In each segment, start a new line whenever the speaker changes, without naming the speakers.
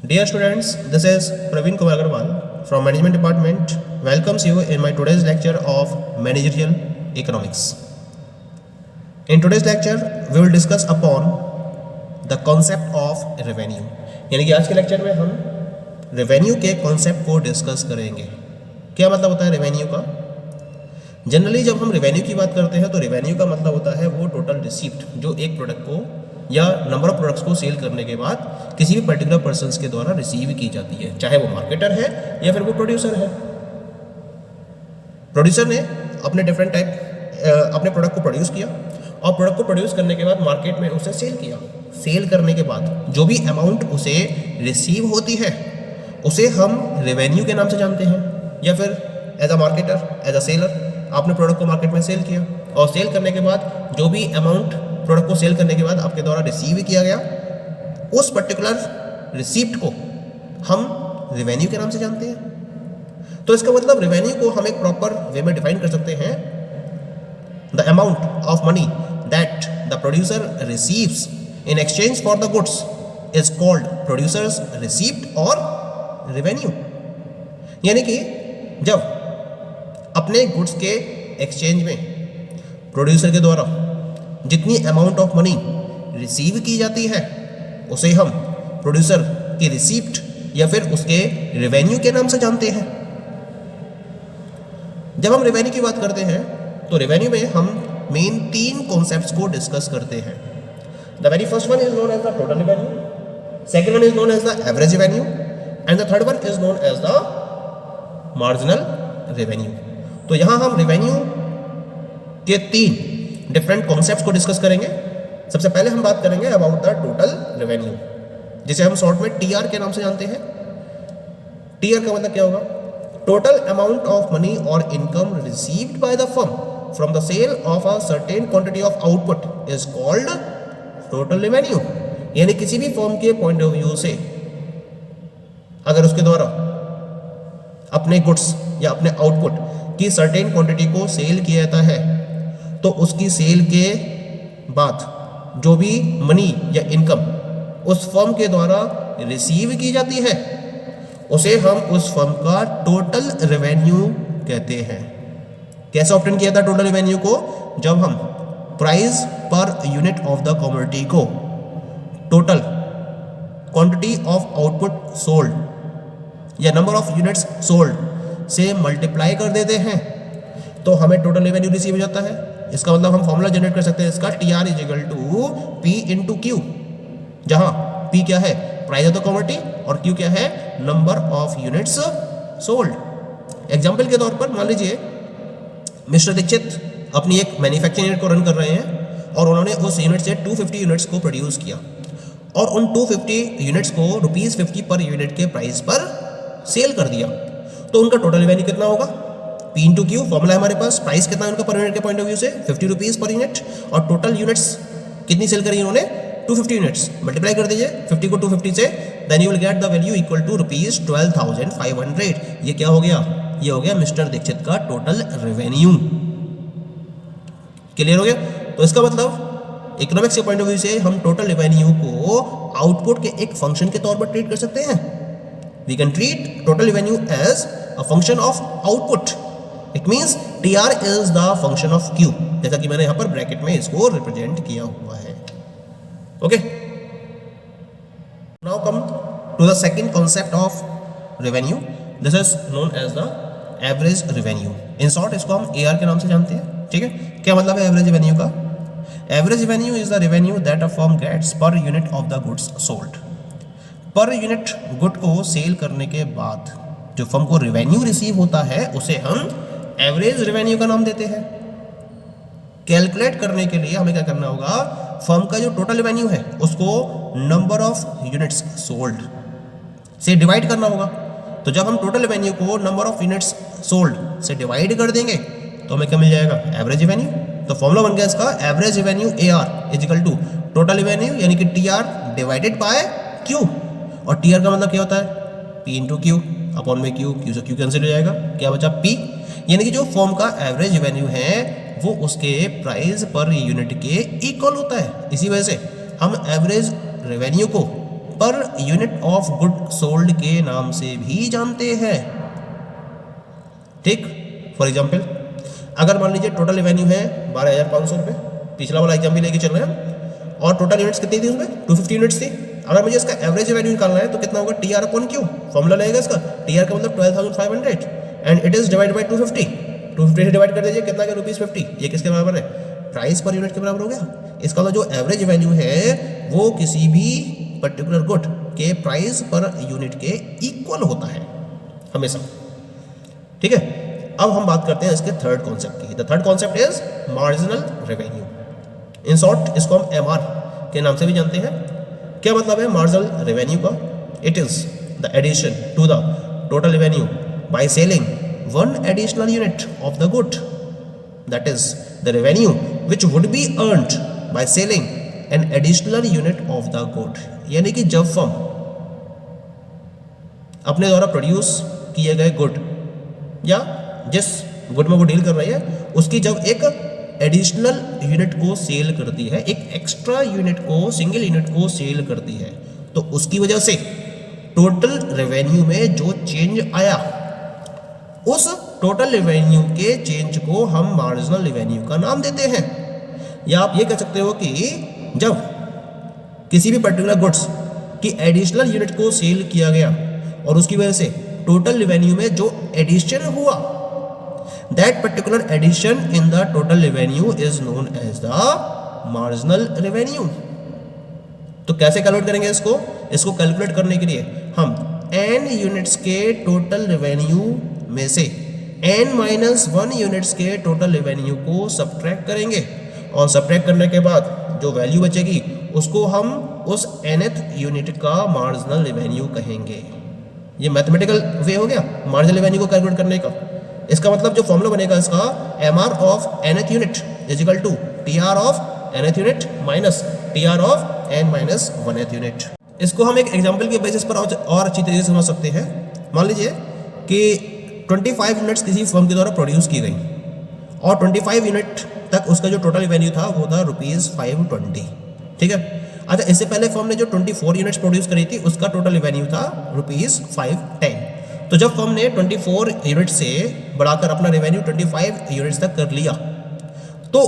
Dear students, this is Praveen Kumar Agarwal from Management Department. Welcomes you in my today's lecture of Managerial Economics. In today's lecture, we will discuss upon the concept of revenue. यानी कि आज के lecture में हम revenue के concept को discuss करेंगे. क्या मतलब होता है रेवेन्यू का? जनरली जब हम रेवेन्यू की बात करते हैं तो रेवेन्यू का मतलब होता है वो टोटल रिसीप्ट जो एक प्रोडक्ट को या नंबर ऑफ प्रोडक्ट्स को सेल करने के बाद किसी भी पर्टिकुलर पर्सन्स के द्वारा रिसीव की जाती है, चाहे वो मार्केटर है या फिर वो प्रोड्यूसर है. प्रोड्यूसर ने अपने डिफरेंट टाइप अपने प्रोडक्ट को प्रोड्यूस किया और प्रोडक्ट को प्रोड्यूस करने के बाद मार्केट में उसे सेल किया. सेल करने के बाद जो भी अमाउंट उसे रिसीव होती है उसे हम रेवेन्यू के नाम से जानते हैं. या फिर as a marketer, as a seller, आपने प्रोडक्ट को मार्केट में सेल किया और सेल करने के बाद जो भी अमाउंट प्रोडक्ट को सेल करने के बाद आपके द्वारा रिसीव किया गया, उस पर्टिकुलर रिसीप्ट को हम रेवेन्यू के नाम से जानते हैं. तो इसका मतलब रेवेन्यू को हम एक प्रॉपर वे में डिफाइन कर सकते हैं. The amount of money that the producer receives in exchange for the goods is called producers receipt और रेवेन्यू. यानी कि जब अपने गुड्स के एक्सचेंज में प्रोड्यूसर के द्वारा जितनी अमाउंट ऑफ मनी रिसीव की जाती है उसे हम प्रोड्यूसर की रिसीप्ट या फिर उसके रेवेन्यू के नाम से जानते हैं. जब हम रेवेन्यू की बात करते हैं तो रेवेन्यू में हम मेन 3 कॉन्सेप्ट्स को डिस्कस करते हैं. The very first one is known as the total revenue, second one is known as the average revenue and the third one is known as the marginal revenue. तो यहां हम revenue के 3 different concepts को discuss करेंगे. सबसे पहले हम बात करेंगे अबाउट द टोटल रेवेन्यू, जिसे हम शॉर्ट में टीआर के नाम से जानते हैं. टीआर का मतलब क्या होगा? टोटल अमाउंट ऑफ मनी और income received by the firm from the sale of a certain quantity of output is called total revenue. यानी किसी भी फर्म के पॉइंट ऑफ व्यू से अगर उसके द्वारा अपने गुड्स या अपने आउटपुट की सर्टेन क्वांटिटी को सेल किया जाता है तो उसकी सेल के बाद जो भी मनी या इनकम उस फर्म के द्वारा रिसीव की जाती है उसे हम उस फर्म का टोटल रेवेन्यू कहते हैं. कैसे ऑब्टेन किया था टोटल रेवेन्यू को? जब हम price per unit of the commodity को total quantity of output sold या नंबर ऑफ यूनिट्स सोल्ड से मल्टीप्लाई कर देते हैं तो हमें टोटल रेवेन्यू रिसीव हो जाता है. इसका मतलब हम फॉर्मूला जनरेट कर सकते हैं इसका, TR is equal to P into Q, जहां पी क्या है? प्राइस ऑफ द कमोडिटी और क्यू क्या है? Number of units sold. Example के तौर पर मान लीजिए मिस्टर दीक्षित अपनी एक मैन्युफैक्चरिंग यूनिट को रन कर रहे हैं और उन्होंने उस यूनिट से 250 यूनिट्स को प्रोड्यूस किया और उन 250 यूनिट्स को ₹50 पर यूनिट के प्राइस पर सेल कर दिया. तो उनका टोटल रेवेन्यू कितना होगा? पी इंटू क्यू फॉर्मूला है हमारे पास. प्राइस कितना है उनका पर यूनिट के पॉइंट ऑफ व्यू से? ₹50 पर यूनिट. और टोटल यूनिट्स कितनी सेल करी उन्होंने? 250 यूनिट्स. मल्टीप्लाई कर दीजिए 50 को 250 से, then you will get the value equal to ₹12,500. ये क्या हो गया? ये हो गया मिस्टर दीक्षित का टोटल रेवेन्यू. क्लियर हो गया? तो इसका मतलब इकोनॉमिक्स के पॉइंट ऑफ व्यू से हम टोटल रेवेन्यू को आउटपुट के एक फंक्शन के तौर पर ट्रीट कर सकते हैं. We can treat total revenue as a function of output. It means TR is the function of Q, जैसा कि मैंने यहां पर ब्रैकेट में इसको रिप्रेजेंट किया हुआ है. Okay, now come to the second concept of revenue. This is known as the average revenue. In short इसको हम AR के नाम से जानते हैं. ठीक है, क्या मतलब है एवरेज रेवेन्यू का? Average revenue is the revenue that a firm gets per unit of the goods sold. Per unit good को सेल करने के बाद जो फर्म को रेवेन्यू रिसीव होता है उसे हम एवरेज रेवेन्यू का नाम देते हैं. कैलकुलेट करने के लिए हमें क्या करना होगा? फर्म का जो टोटल रेवेन्यू है उसको नंबर ऑफ यूनिट्स सोल्ड से डिवाइड करना होगा. तो जब हम टोटल रेवेन्यू को नंबर ऑफ यूनिट्स सोल्ड से डिवाइड कर देंगे तो हमें क्या मिल जाएगा? Average revenue. तो फॉर्मूला बन गया इसका, average revenue AR is equal to total revenue यानी कि TR डिवाइडेड बाय Q. और TR का मतलब क्या होता है? P इंटू क्यू अपॉन में क्यू. क्यू से क्यू कैंसिल हो जाएगा, क्या बचा? P. यानी कि जो फर्म का एवरेज रेवेन्यू है वो उसके प्राइस पर यूनिट के इक्वल होता है. इसी वजह से हम एवरेज रेवेन्यू को पर यूनिट ऑफ गुड सोल्ड के नाम से भी जानते हैं। ठीक, फॉर एग्जाम्पल अगर मान लीजिए टोटल रेवेन्यू है 12,500 रुपये, पिछला वाला एग्जाम भी लेके चल रहे हैं, और टोटल यूनिट्स कितनी थी उसमें 250 यूनिट्स थी। अगर मुझे इसका एवरेज रेवेन्यू निकालना है तो कितना होगा, T R upon Q, formula लगेगा इसका, टी आर का मतलब 12,500 and it is divide by 250 से डिवाइड कर दीजिए, कितना का ₹50, ये किसके बराबर है, प्राइस पर यूनिट के बराबर हो गया। इसका मतलब जो एवरेज वैल्यू है वो किसी भी पर्टिकुलर गुड के प्राइस पर यूनिट के इक्वल होता है हमेशा। ठीक है, अब हम बात करते हैं इसके थर्ड कॉन्सेप्ट की। The third concept is marginal revenue. In short इसको हम एमआर के नाम से भी जानते हैं। क्या मतलब है मार्जिनल रेवेन्यू का? It is the addition to the total revenue by selling one additional unit of the good, that is the revenue which would be earned by selling an additional unit of the good. यानी कि जब firm अपने द्वारा produce किए गए good या जिस good में वो डील कर रही है उसकी जब एक एडिशनल यूनिट को सेल करती है, एक एक्स्ट्रा यूनिट को, सिंगल यूनिट को सेल करती है, तो उसकी वजह से टोटल रेवेन्यू में जो चेंज आया, उस टोटल रेवेन्यू के चेंज को हम मार्जिनल रेवेन्यू का नाम देते हैं। या आप ये कह सकते हो कि जब किसी भी पर्टिकुलर गुड्स की एडिशनल यूनिट को सेल किया गया और उसकी वजह से टोटल रेवेन्यू में जो एडिशन हुआ, that particular addition in the total revenue is known as the marginal revenue. तो कैसे कैलकुलेट करेंगे इसको? इसको कैलकुलेट करने के लिए हम n यूनिट्स के टोटल रेवेन्यू में से n-1 यूनिट्स के टोटल रेवेन्यू को सब्ट्रैक्ट करेंगे, और सब्ट्रैक्ट करने के बाद जो वैल्यू बचेगी उसको हम उस nth यूनिट का मार्जिनल रेवेन्यू कहेंगे। ये मैथमेटिकल वे हो गया मार्जिनल रेवेन्यू को कैलकुलेट करने का। इसका मतलब जो फॉर्मूला बनेगा इसका, MR of nth unit is equal to TR of nth unit minus TR of n-1th unit. इसको हम एक एग्जांपल के बेसिस पर और अच्छी तरीके से समझ सकते हैं। मान लीजिए कि 25 यूनिट्स किसी फर्म के द्वारा प्रोड्यूस की गई और 25 यूनिट तक उसका जो टोटल रेवेन्यू था वो था ₹520। ठीक है, अच्छा इससे पहले फर्म ने जो 24 यूनिट्स प्रोड्यूस करी थी उसका टोटल रेवेन्यू था ₹510। तो जब फर्म ने 24 यूनिट से बढ़ाकर अपना रेवेन्यू 25 यूनिट्स तक कर लिया, तो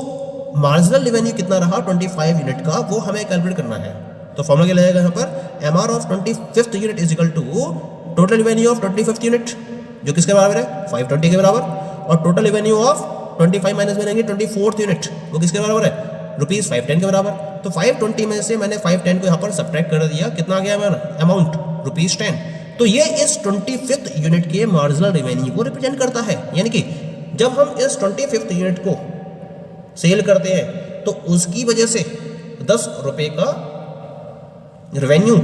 मार्जिनल रेवेन्यू कितना रहा 25 यूनिट का, वो हमें कैलकुलेट करना है। तो फॉर्मूला क्या लगेगा यहाँ पर, MR of 25th unit is equal to total revenue of 25th unit, जो किसके बराबर है 520 के बराबर, और टोटल रेवेन्यू ऑफ 25 माइनस में लेंगे 24th यूनिट, वो किसके बराबर है ₹510 के बराबर। तो 520 में से मैंने 510 को यहाँ पर सब्ट्रैक्ट कर दिया, कितना आ गया मेरा अमाउंट ₹10। तो ये इस 25th यूनिट के मार्जिनल रेवेन्यू को रिप्रेजेंट करता है। यानी कि जब हम इस 25th यूनिट को सेल करते हैं तो उसकी वजह से ₹10 का रेवेन्यू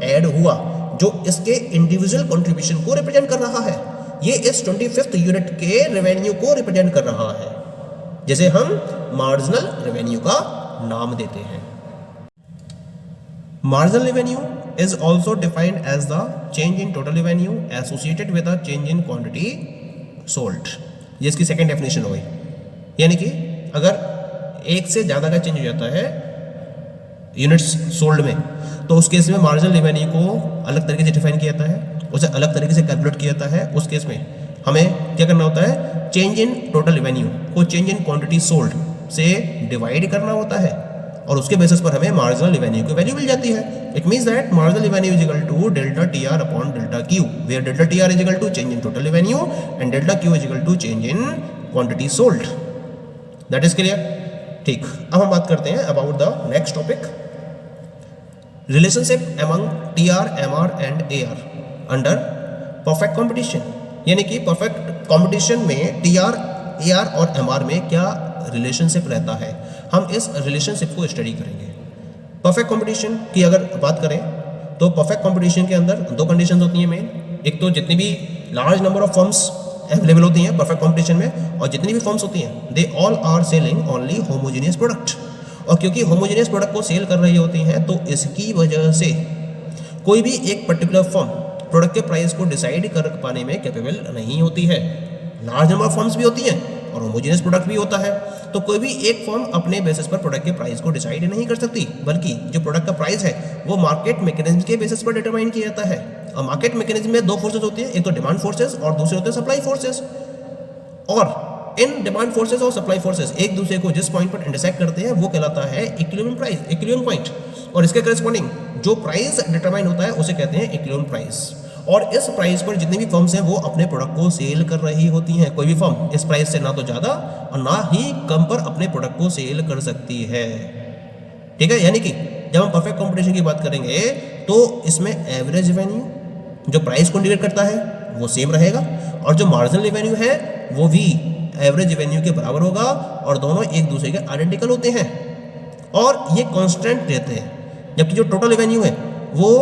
ऐड हुआ, जो इसके इंडिविजुअल कंट्रीब्यूशन को रिप्रेजेंट कर रहा है। ये इस 25th यूनिट के रेवेन्यू को रिप्रेजेंट कर रहा है, जिसे हम मार्जिनल रेवेन्यू का नाम देते हैं। Marginal revenue is also defined as the change in total revenue associated with a change in quantity sold। ये इसकी सेकेंड डेफिनेशन हो गई। यानी कि अगर एक से ज़्यादा का चेंज हो जाता है यूनिट्स सोल्ड में, तो उस केस में मार्जिनल रेवेन्यू को अलग तरीके से डिफाइन किया जाता है, उसे अलग तरीके से कैलकुलेट किया जाता है। उस केस में हमें क्या करना होता है, चेंज इन टोटल रेवेन्यू को चेंज इन क्वांटिटी सोल्ड से डिवाइड करना होता है, और उसके बेसिस पर हमें मार्जिनल रेवेन्यू की वैल्यू मिल जाती है। It means that marginal revenue is equal to delta TR upon delta Q, where delta TR is equal to change in total revenue and delta Q is equal to change in quantity sold. That is clear? ठीक, अब हम बात करते हैं about the next topic, relationship among TR, MR and AR under perfect competition. यानी कि perfect competition में TR, AR और एमआर में क्या रिलेशनशिप रहता है, हम इस रिलेशनशिप को स्टडी करेंगे। परफेक्ट कंपटीशन की अगर बात करें तो परफेक्ट कंपटीशन के अंदर दो कंडीशंस होती हैं मेन। एक तो जितनी भी large number of firms available होती हैं परफेक्ट कंपटीशन में, और जितनी भी फर्म्स होती हैं they all are selling only homogeneous product. और क्योंकि होमोजेनियस प्रोडक्ट को सेल कर रही होती हैं, तो इसकी वजह से कोई भी एक पर्टिकुलर फर्म प्रोडक्ट के प्राइस को डिसाइड कर पाने में कैपेबल नहीं होती है। लार्ज नंबर ऑफ फर्म्स भी होती हैं और होमोजेनियस प्रोडक्ट भी होता है। तो कोई भी एक फर्म अपने बेसिस पर प्रोडक्ट के प्राइस को डिसाइड नहीं कर सकती, बल्कि जो प्रोडक्ट का प्राइस है वो मार्केट मैकेनिज्म के बेसिस पर डिटरमाइन किया जाता है। और मार्केट मैकेनिज्म में दो फोर्सेस होती है, एक तो डिमांड फोर्सेस और दूसरे होते हैं सप्लाई फोर्सेस। और इन डिमांड फोर्सेस और सप्लाई फोर्सेस एक दूसरे को जिस पॉइंट पर इंटरसेक्ट करते हैं वो कहलाता है इक्विलिब्रियम प्राइस, इक्विलिब्रियम पॉइंट। और इसके करस्पॉन्डिंग जो प्राइस डिटरमाइन होता है उसे कहते हैं इक्विलिब्रियम प्राइस। और इस प्राइस पर जितनी भी फर्म्स हैं वो अपने प्रोडक्ट को सेल कर रही होती हैं। कोई भी फर्म इस प्राइस से ना तो ज़्यादा और ना ही कम पर अपने प्रोडक्ट को सेल कर सकती है। ठीक है, यानी कि जब हम परफेक्ट कंपटीशन की बात करेंगे तो इसमें एवरेज रेवेन्यू जो प्राइस को इंडिकेट करता है वो सेम रहेगा, और जो मार्जिनल रेवेन्यू है वो भी एवरेज रेवेन्यू के बराबर होगा, और दोनों एक दूसरे के आइडेंटिकल होते हैं और ये कांस्टेंट रहते हैं। जबकि जो टोटल रेवेन्यू है वो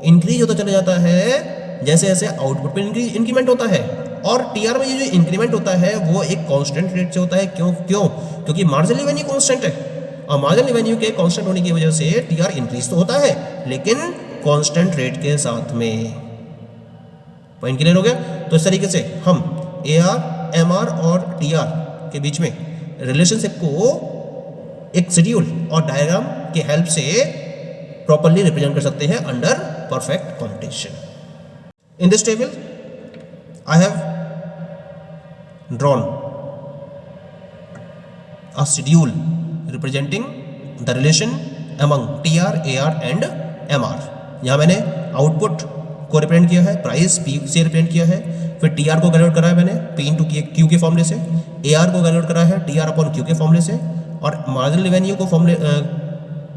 इंक्रीज होता चला जाता है जैसे जैसे आउटपुट पे इंक्रीमेंट होता है। और टीआर में ये जो इंक्रीमेंट होता है वो एक कांस्टेंट रेट से होता है। क्योंकि मार्जिनल रेवेन्यू कांस्टेंट है, और मार्जिनल रेवेन्यू के कांस्टेंट होने की वजह से टीआर इंक्रीज तो होता है लेकिन कांस्टेंट रेट के साथ में। पॉइंट क्लियर हो गया? तो इस तरीके से हम एआर, एमआर और टीआर के बीच में रिलेशनशिप को एक शेड्यूल और डायग्राम के हेल्प से प्रॉपर्ली रिप्रेजेंट कर सकते हैं under perfect competition. In this table, I have drawn a schedule representing the relation among TR, AR and MR। यहाँ मैंने आउटपुट को रिप्रेजेंट किया है, प्राइस P से रिप्रेजेंट किया है, फिर TR को कैलकुलेट करा है मैंने P इंटू Q के फॉर्मूले से, AR को कैलकुलेट करा है TR अपॉन Q के फॉर्मूले से, और मार्जिनल रेवेन्यू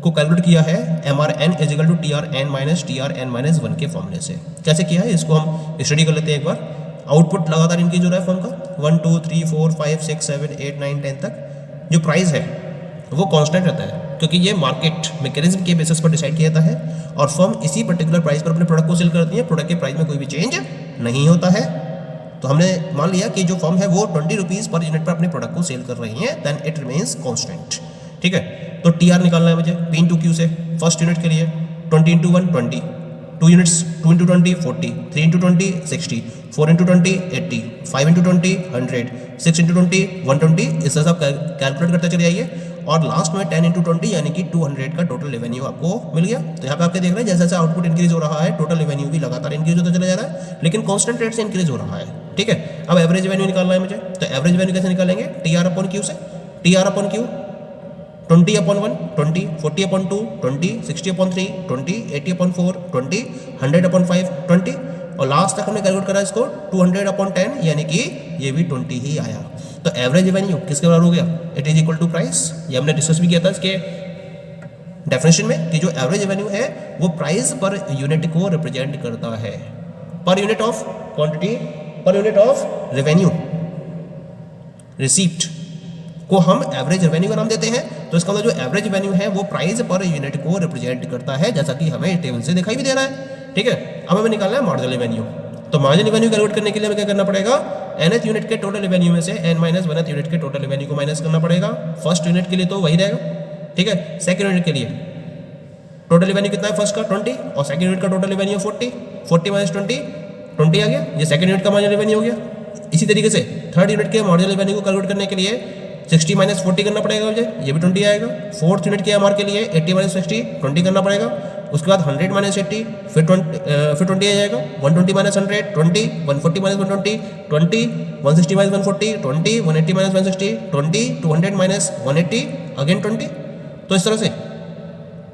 को कैलकुलेट किया है MRN is equal to TRN minus TRN minus 1 के फॉर्मूले से। कैसे किया है इसको हम स्टडी कर लेते हैं एक बार। आउटपुट लगातार इंक्रीज हो रहा है फर्म का 1 2 3 4 5 6 7 8 9 10 तक। जो प्राइस है वो कांस्टेंट रहता है क्योंकि ये मार्केट मैकेनिज्म के बेसिस पर डिसाइड किया जाता है, और फर्म इसी पर्टिकुलर प्राइस पर अपने प्रोडक्ट को सेल करती है। प्रोडक्ट के प्राइस में कोई भी चेंज नहीं होता है। तो हमने मान लिया कि जो फर्म है वो 20 रुपीज़ पर यूनिट पर अपने प्रोडक्ट को सेल कर रही है, देन इट रिमेन्स कांस्टेंट। ठीक है, तो टीआर निकालना है मुझे P इंटू Q से। फर्स्ट यूनिट के लिए 20 into 1 20, 2 units 2 into 20 40, 3 into 20 60, 4 into 20 80, 5 into 20 100, 6 into 20 120। इस तरह से कैलकुलेट करते चले जाइए, और लास्ट में 10 इंटू 20 यानी कि 200 का टोटल रेवेन्यू आपको मिल गया। तो यहाँ पे आपके देख रहे हैं जैसे जैसे आउटपुट इंक्रीज हो रहा है टोटल रेवेन्यू भी लगातार इंक्रीज होता चला जा रहा है, लेकिन कांस्टेंट रेट से इंक्रीज हो रहा है। ठीक है, अब एवरेज रेवेन्यू निकालना है मुझे। तो एवरेज रेवेन्यू कैसे निकालेंगे? TR अपॉन Q से। TR upon Q 20 upon 1 20, 40 upon 2 20, 60 upon 3 20, 80 upon 4 20, 100 upon 5 20, और लास्ट तक हमने कैलकुलेट करा इसको 200 अपॉन 10 यानी कि ये भी 20 ही आया। तो एवरेज रेवेन्यू किसके बराबर हो गया? It is equal to price. ये हमने डिस्कस भी किया था इसके डेफिनेशन में कि जो एवरेज रेवेन्यू है वो प्राइस पर यूनिट को रिप्रेजेंट करता है, पर यूनिट ऑफ क्वांटिटी, पर यूनिट ऑफ रेवेन्यू रिसीप्ट को हम एवरेज रेवेन्यू का नाम देते हैं। तो इसका मतलब जो एवरेज रेवेन्यू है वो प्राइस पर यूनिट को रिप्रेजेंट करता है, जैसा कि हमें टेबल से दिखाई भी दे रहा है। ठीक है, अब हमें निकालना है मार्जिनल रेवेन्यू। तो मार्जिनल रेवेन्यू कैलकुलेट करने के लिए हमें क्या करना पड़ेगा? nth यूनिट के टोटल रेवेन्यू में से n माइनस 1th यूनिट के टोटल रेवेन्यू को माइनस करना पड़ेगा। फर्स्ट यूनिट के लिए तो वही रहेगा। ठीक है, सेकंड यूनिट के लिए टोटल रेवेन्यू कितना है? फर्स्ट का 20 और सेकंड यूनिट का टोटल रेवेन्यू 40, 40 माइनस 20 20 आ गया। ये सेकंड यूनिट का मार्जिनल रेवेन्यू हो गया। इसी तरीके से थर्ड यूनिट के मार्जिनल रेवेन्यू को कैलकुलेट करने के लिए 60 माइनस 40 करना पड़ेगा मुझे, ये भी 20 आएगा। फोर्थ यूनिट के एमआर के लिए 80 माइनस 60 20 करना पड़ेगा। उसके बाद 100 माइनस 80 फिर 20 आ जाएगा। 120 minus 100 20, 140 minus 120 20, 160 minus 140 20, 180 minus 160 20, 200 minus 180 again 20। तो इस तरह से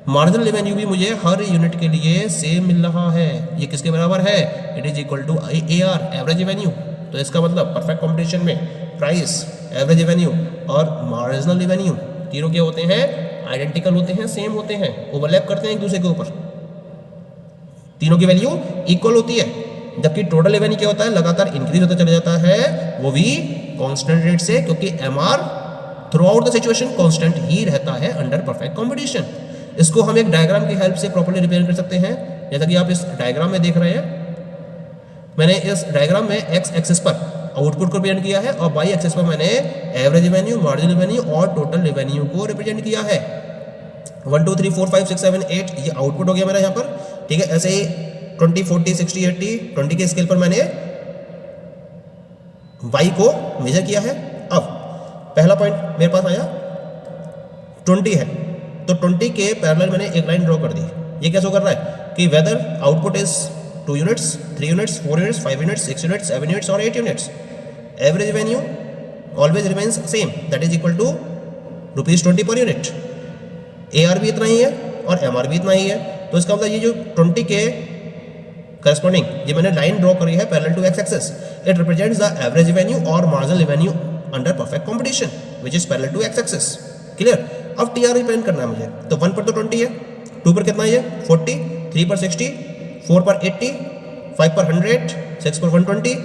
मार्जिनल रेवेन्यू भी मुझे हर यूनिट के लिए सेम मिल रहा है। ये किसके बराबर है? It is equal to AR average revenue. तो इसका मतलब परफेक्ट कॉम्पिटिशन में प्राइस, एवरेज रेवेन्यू और मार्जिनल रेवेन्यू तीनों क्या होते हैं? आइडेंटिकल होते हैं, सेम होते हैं, ओवरलैप करते हैं एक दूसरे के ऊपर। तीनों की वैल्यू इक्वल होती है। जबकि टोटल रेवेन्यू क्या होता है? लगातार इंक्रीज होता चला जाता है, वो भी कांस्टेंट रेट से, क्योंकि MR throughout the situation constant ही रहता है अंडर परफेक्ट कॉम्पिटिशन। इसको हम एक डायग्राम की हेल्प से प्रॉपर्ली रिप्रेजेंट कर सकते हैं, जैसा कि आप इस डायग्राम में देख रहे हैं। मैंने इस डायग्राम में एक्स एक्सिस पर आउटपुट को रिप्रेजेंट किया है और वाई एक्सिस पर मैंने एवरेज रेवेन्यू, मार्जिनल रेवेन्यू और टोटल रेवेन्यू को रिप्रेजेंट किया है। 1 2 3 4 5 6 7 8 ये आउटपुट हो गया मेरा यहाँ पर। ठीक है, ऐसे ही 20 40 60 80 20 के स्केल पर मैंने वाई को मेजर किया है। अब पहला पॉइंट मेरे पास आया 20 है, तो 20 के पैरेलल मैंने एक लाइन ड्रॉ कर दी। ये क्या शो कर रहा है कि whether output is 2 units, 3 units, 4 units, 5 units, 6 units, 7 units और 8 units, average revenue always remains same, that is equal to ₹20 per unit. AR भी इतना ही है और MR भी इतना ही है। तो इसका मतलब ये जो 20 के करस्पॉन्डिंग ये मैंने लाइन ड्रॉ करी है parallel to X axis, it represents the average revenue और marginal revenue under perfect competition which is parallel to X axis. Clear? अब TR रिप्रेजेंट करना है मुझे, तो 1 पर तो 20 है, 2 पर कितना है 40, 3 पर 60, 4 पर 80, 5 पर 100, 6 पर 120,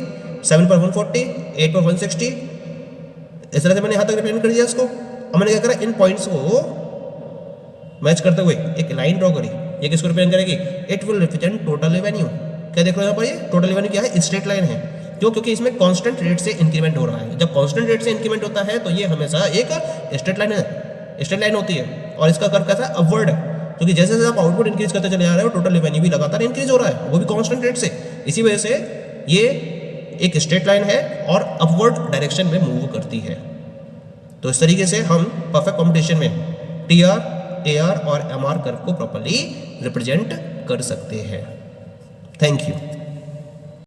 7 पर 140, 8 पर 160। इस तरह से मैंने यहाँ तक रिप्रेजेंट कर दिया इसको। अब मैंने क्या करा, इन पॉइंट्स को मैच करते हुए एक लाइन ड्रॉ करी। ये किसको रिप्रेजेंट करेगी? It will represent total revenue. क्या देख रहे हो यहाँ पर, ये टोटल रेवेन्यू क्या है? स्ट्रेट लाइन है। क्यों? क्योंकि इसमें कांस्टेंट रेट से इंक्रीमेंट हो रहा है। जब कांस्टेंट रेट से इंक्रीमेंट होता है तो ये हमेशा एक स्ट्रेट लाइन है, स्ट्रेट लाइन होती है। और इसका कर्व कैसा है? अपवर्ड है, क्योंकि जैसे जैसे आप आउटपुट इंक्रीज करते चले जा रहे हो टोटल रेवेन्यू भी लगातार इंक्रीज हो रहा है, वो भी कांस्टेंट रेट से। इसी वजह से ये एक स्ट्रेट लाइन है और अपवर्ड डायरेक्शन में मूव करती है। तो इस तरीके से हम परफेक्ट कॉम्पिटिशन में TR, AR और MR कर्व को प्रॉपर्ली रिप्रेजेंट कर सकते हैं। Thank you.